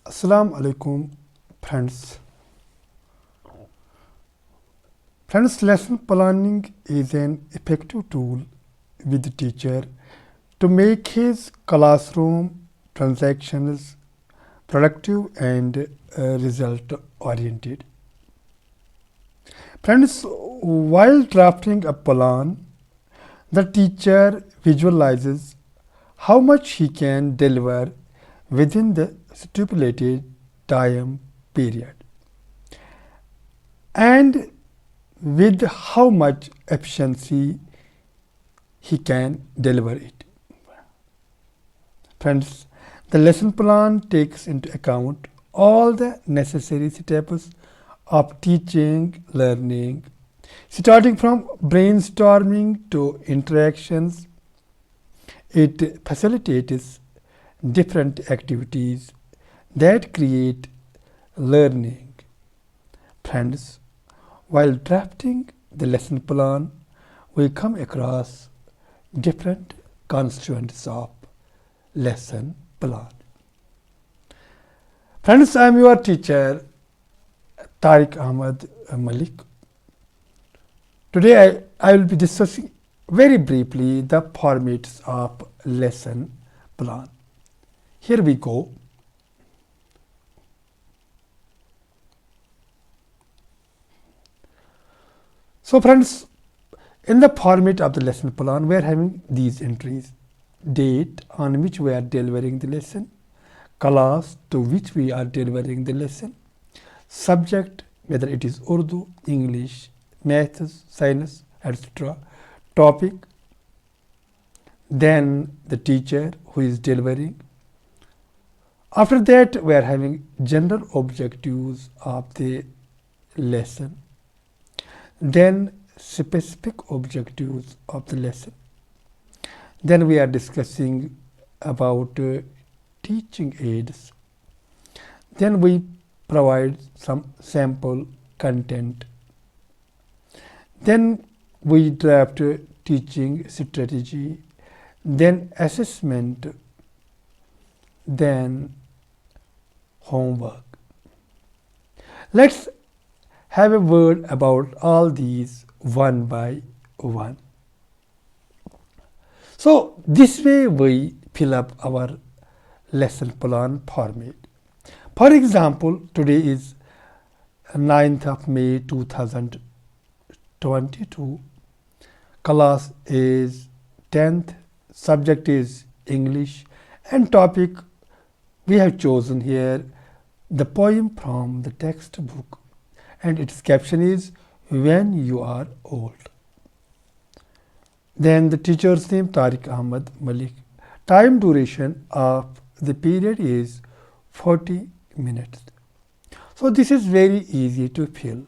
Assalamu alaikum, friends. Friends, lesson planning is an effective tool with the teacher to make his classroom transactions productive and result oriented. Friends, while drafting a plan, the teacher visualizes how much he can deliver within the stipulated time period and with how much efficiency he can deliver it. Friends, the lesson plan takes into account all the necessary steps of teaching, learning, starting from brainstorming to interactions. It facilitates different activities that create learning. Friends, while drafting the lesson plan, we come across different constituents of lesson plan. Friends, I am your teacher, Tariq Ahmad Malik. Today I will be discussing very briefly the formats of lesson plan. Here we go. So friends, in the format of the lesson plan, we are having these entries: date on which we are delivering the lesson, class to which we are delivering the lesson, subject whether it is Urdu, English, maths, science, etc., topic, then the teacher who is delivering. After that, we are having general objectives of the lesson, then specific objectives of the lesson. Then we are discussing about teaching aids. Then we provide some sample content. Then we draft teaching strategy, then assessment, then homework. Let's have a word about all these one by one. So this way we fill up our lesson plan format. For example, today is 9th of May 2022. Class is 10th, subject is English, and topic we have chosen here the poem from the textbook, and its caption is When You Are Old. Then the teacher's name Tariq Ahmad Malik. Time duration of the period is 40 minutes. So this is very easy to fill.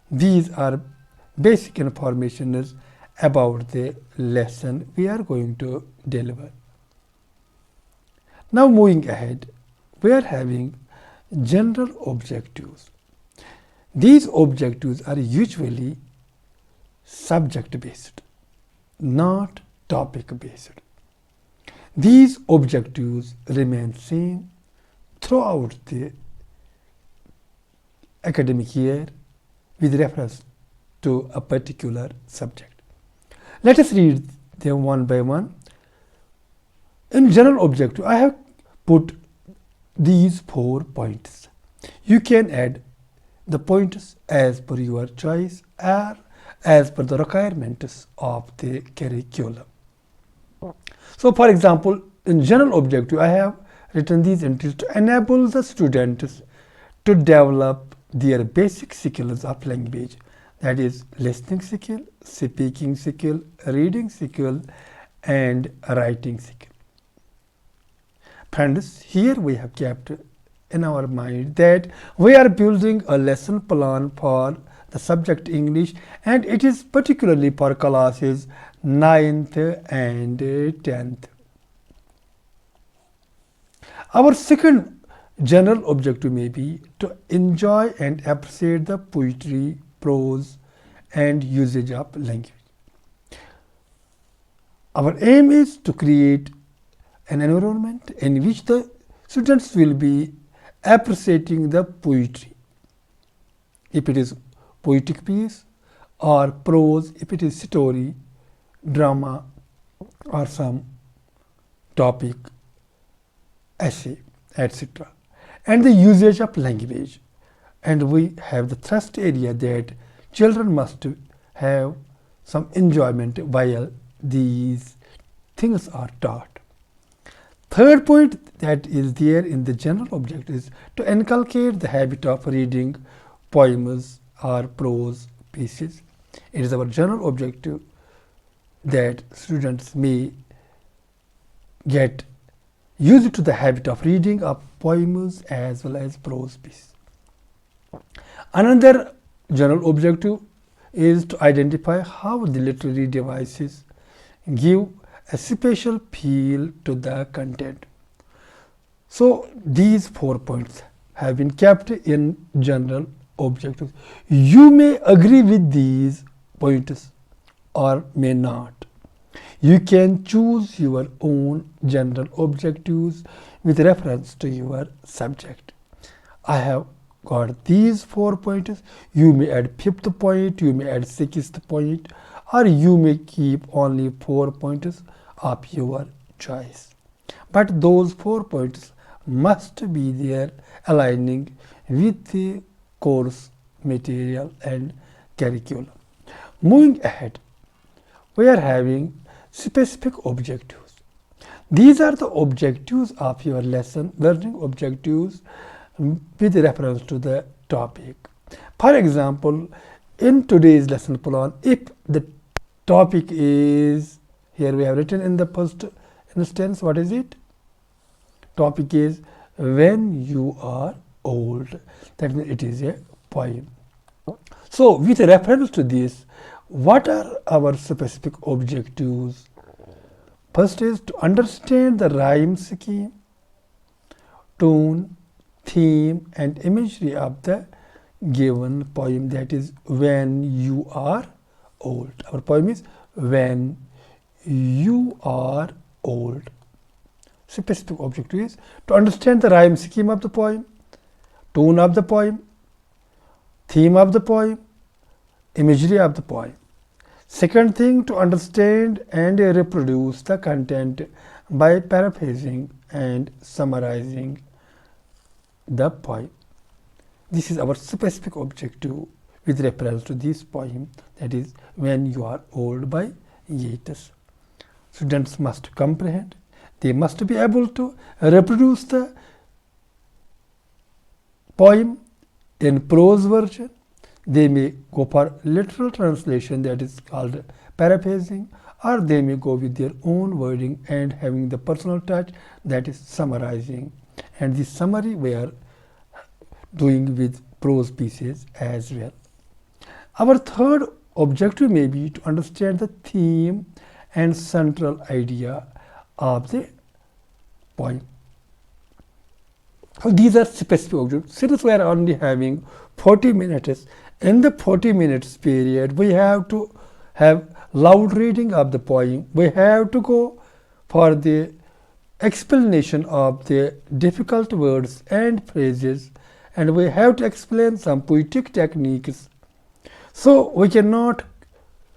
These are basic information about the lesson we are going to deliver. Now moving ahead, we are having general objectives. These objectives are usually subject based, not topic based. These objectives remain same throughout the academic year with reference to a particular subject. Let us read them one by one. In general objective, I have put these 4 points. You can add the points as per your choice or as per the requirements of the curriculum. So for example, in general objective, I have written these entries to enable the students to develop their basic skills of language, that is listening skill, speaking skill, reading skill, and writing skill. Friends, here we have kept in our mind that we are building a lesson plan for the subject English, and it is particularly for classes 9th and 10th. Our second general objective may be to enjoy and appreciate the poetry, prose, and usage of language. Our aim is to create an environment in which the students will be appreciating the poetry, if it is poetic piece, or prose, if it is story, drama, or some topic, essay, etc. And the usage of language. And we have the thrust area that children must have some enjoyment while these things are taught. Third point that is there in the general object is to inculcate the habit of reading poems or prose pieces. It is our general objective that students may get used to the habit of reading of poems as well as prose pieces. Another general objective is to identify how the literary devices give a special feel to the content. So these 4 points have been kept in general objectives. You may agree with these points or may not. You can choose your own general objectives with reference to your subject. I have got these 4 points. You may add 5th point, you may add 6th point, or you may keep only 4 points of your choice. But those 4 points must be there aligning with the course material and curriculum. Moving ahead, we are having specific objectives. These are the objectives of your lesson, learning objectives with reference to the topic. For example, in today's lesson plan, if the topic is, here we have written in the first instance, what is it? Topic is when you are old. That means it is a poem. So with reference to this, what are our specific objectives? First is to understand the rhyme scheme, tone, theme and imagery of the given poem, that is when you are old. Our poem is when you are old. Specific objective is to understand the rhyme scheme of the poem, tone of the poem, theme of the poem, imagery of the poem. Second thing, to understand and reproduce the content by paraphrasing and summarizing the poem. This is our specific objective with reference to this poem, that is when you are old by Yeats. Students must comprehend. They must be able to reproduce the poem in prose version. They may go for literal translation, that is called paraphrasing, or they may go with their own wording and having the personal touch, that is summarizing. And this summary we are doing with prose pieces as well. Our third objective may be to understand the theme and central idea of the poem. So these are specific objectives. Since we are only having 40 minutes, in the 40 minutes period, we have to have loud reading of the poem. We have to go for the explanation of the difficult words and phrases, and we have to explain some poetic techniques. So we cannot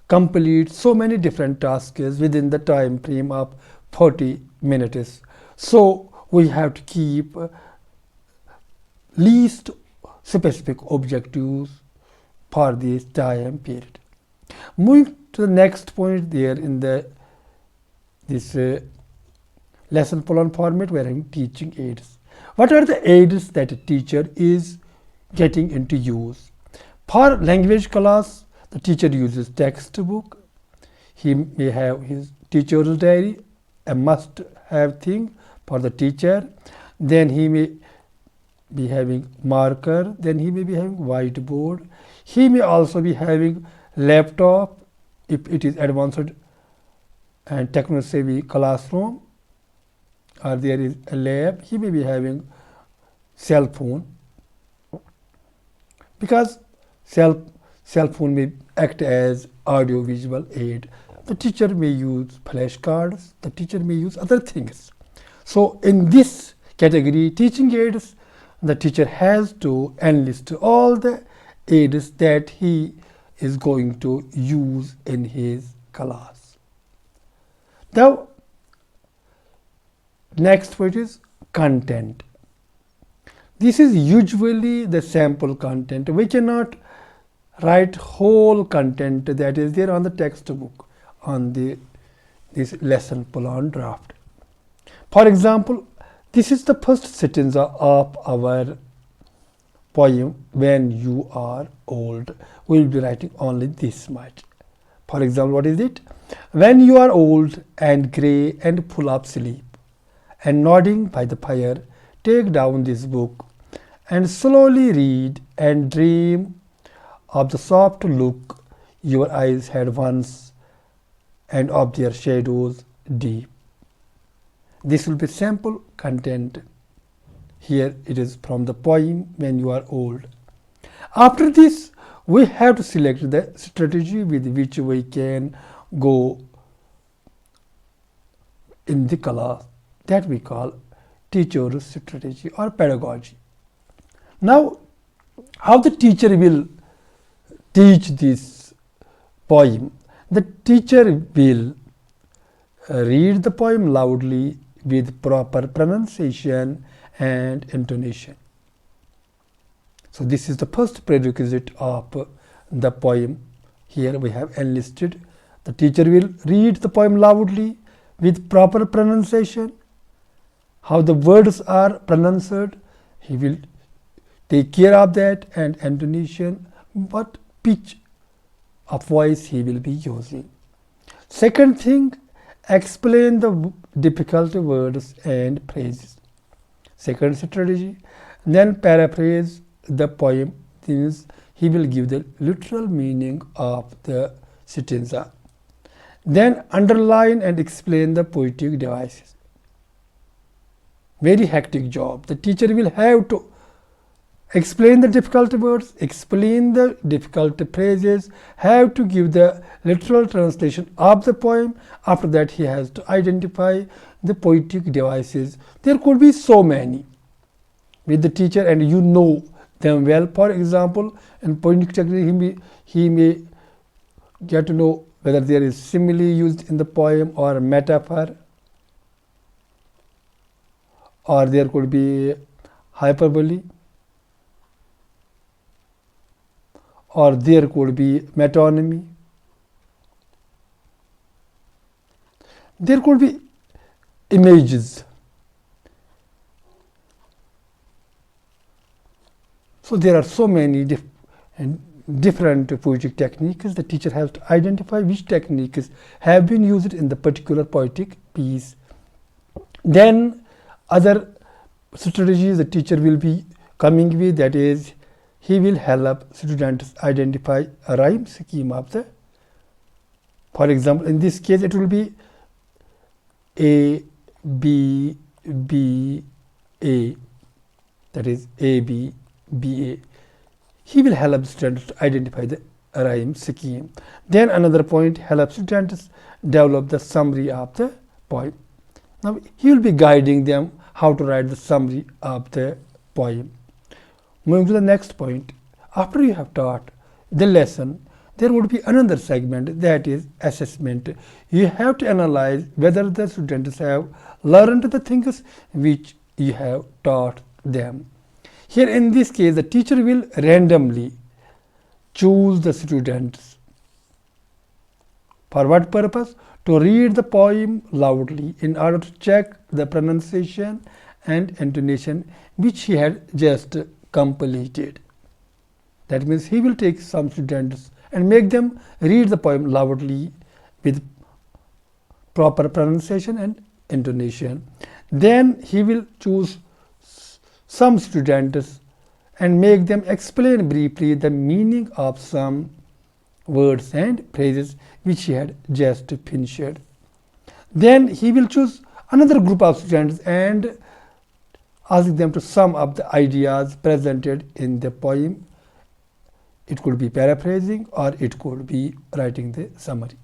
complete so many different tasks within the time frame of 40 minutes. So we have to keep least specific objectives for this time period. Moving to the next point there in this lesson plan format, we are having teaching aids. What are the aids that a teacher is getting into use? For language class, the teacher uses textbook. He may have his teacher's diary, a must-have thing for the teacher. Then he may be having marker. Then he may be having whiteboard. He may also be having laptop if it is advanced and techno-savvy classroom, or there is a lab. He may be having cell phone, because cell phone may act as audio visual aid. The teacher may use flashcards. The teacher may use other things. So in this category, teaching aids, the teacher has to enlist all the aids that he is going to use in his class. The next point is content. This is usually the sample content. We cannot write whole content that is there on the textbook on this lesson plan draft. For example, this is the first sentence of our poem, when you are old. We will be writing only this much. For example, what is it? When you are old and grey and full of sleep, and nodding by the fire, take down this book and slowly read and dream of the soft look your eyes had once and of their shadows deep. This will be sample content. Here it is from the poem When You Are Old. After this, we have to select the strategy with which we can go in the class, that we call teacher's strategy or pedagogy. Now, how the teacher will teach this poem? The teacher will read the poem loudly with proper pronunciation and intonation. So this is the first prerequisite of the poem. Here we have enlisted. The teacher will read the poem loudly with proper pronunciation. How the words are pronounced, he will take care of that, and intonation, what pitch of voice he will be using. Second thing, explain the difficult words and phrases. Second strategy. Then paraphrase the poem. Means he will give the literal meaning of the stanza. Then underline and explain the poetic devices. Very hectic job. The teacher will have to explain the difficult words, explain the difficult phrases, have to give the literal translation of the poem. After that, he has to identify the poetic devices. There could be so many with the teacher, and you know them well. For example, in poetic technique, he may get to know whether there is simile used in the poem or metaphor, or there could be hyperbole, or there could be metonymy. There could be images. So there are so many different poetic techniques. The teacher has to identify which techniques have been used in the particular poetic piece. Then other strategies the teacher will be coming with, that is, he will help students identify a rhyme scheme of the. For example, in this case, it will be A, B, B, A. That is A, B, B, A. He will help students to identify the rhyme scheme. Then another point, help students develop the summary of the poem. Now, he will be guiding them how to write the summary of the poem. Moving to the next point, after you have taught the lesson, there would be another segment, that is assessment. You have to analyze whether the students have learned the things which you have taught them. Here in this case, the teacher will randomly choose the students. For what purpose? To read the poem loudly in order to check the pronunciation and intonation which he had just completed. That means he will take some students and make them read the poem loudly with proper pronunciation and intonation. Then he will choose some students and make them explain briefly the meaning of some words and phrases which he had just finished. Then he will choose another group of students and ask them to sum up the ideas presented in the poem. It could be paraphrasing or it could be writing the summary.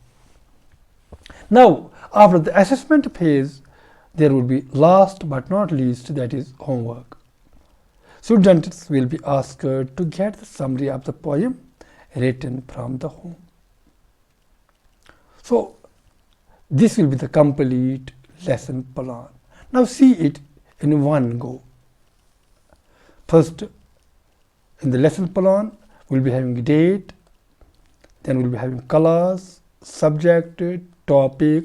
Now, after the assessment phase, there would be last but not least, that is homework. Students will be asked to get the summary of the poem written from the home. So this will be the complete lesson plan. Now see it in one go. First, in the lesson plan, we'll be having date, then we'll be having colors, subject, topic,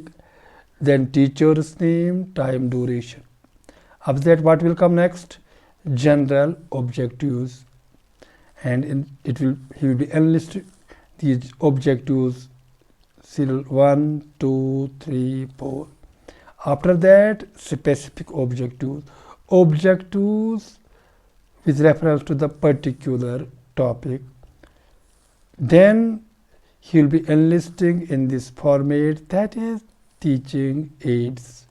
then teacher's name, time, duration. After that, what will come next? General objectives, and he will be enlisting these objectives, serial 1, 2, 3, 4. After that, specific objectives with reference to the particular topic. Then he will be enlisting in this format, that is teaching aids.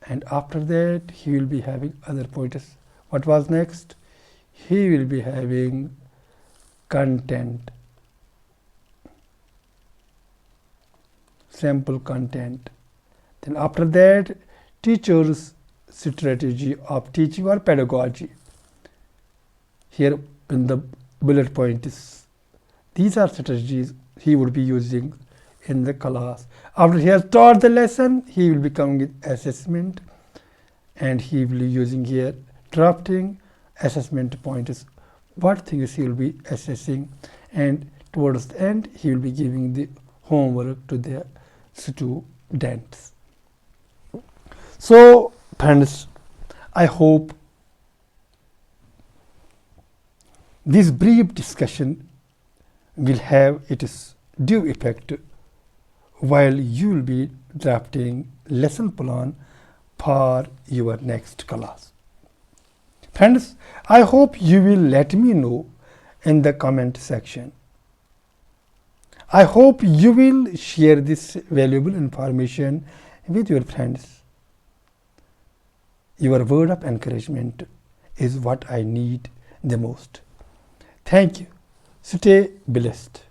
And after that, he will be having other pointers. What was next? He will be having content, sample content. Then after that, teacher's strategy of teaching or pedagogy. Here in the bullet points, these are strategies he would be using in the class. After he has taught the lesson, he will be coming with assessment, and he will be using here drafting assessment pointers. What things he will be assessing, and towards the end he will be giving the homework to the students. So friends, I hope this brief discussion will have its due effect while you will be drafting lesson plan for your next class. Friends, I hope you will let me know in the comment section. I hope you will share this valuable information with your friends. Your word of encouragement is what I need the most. Thank you. Stay blessed.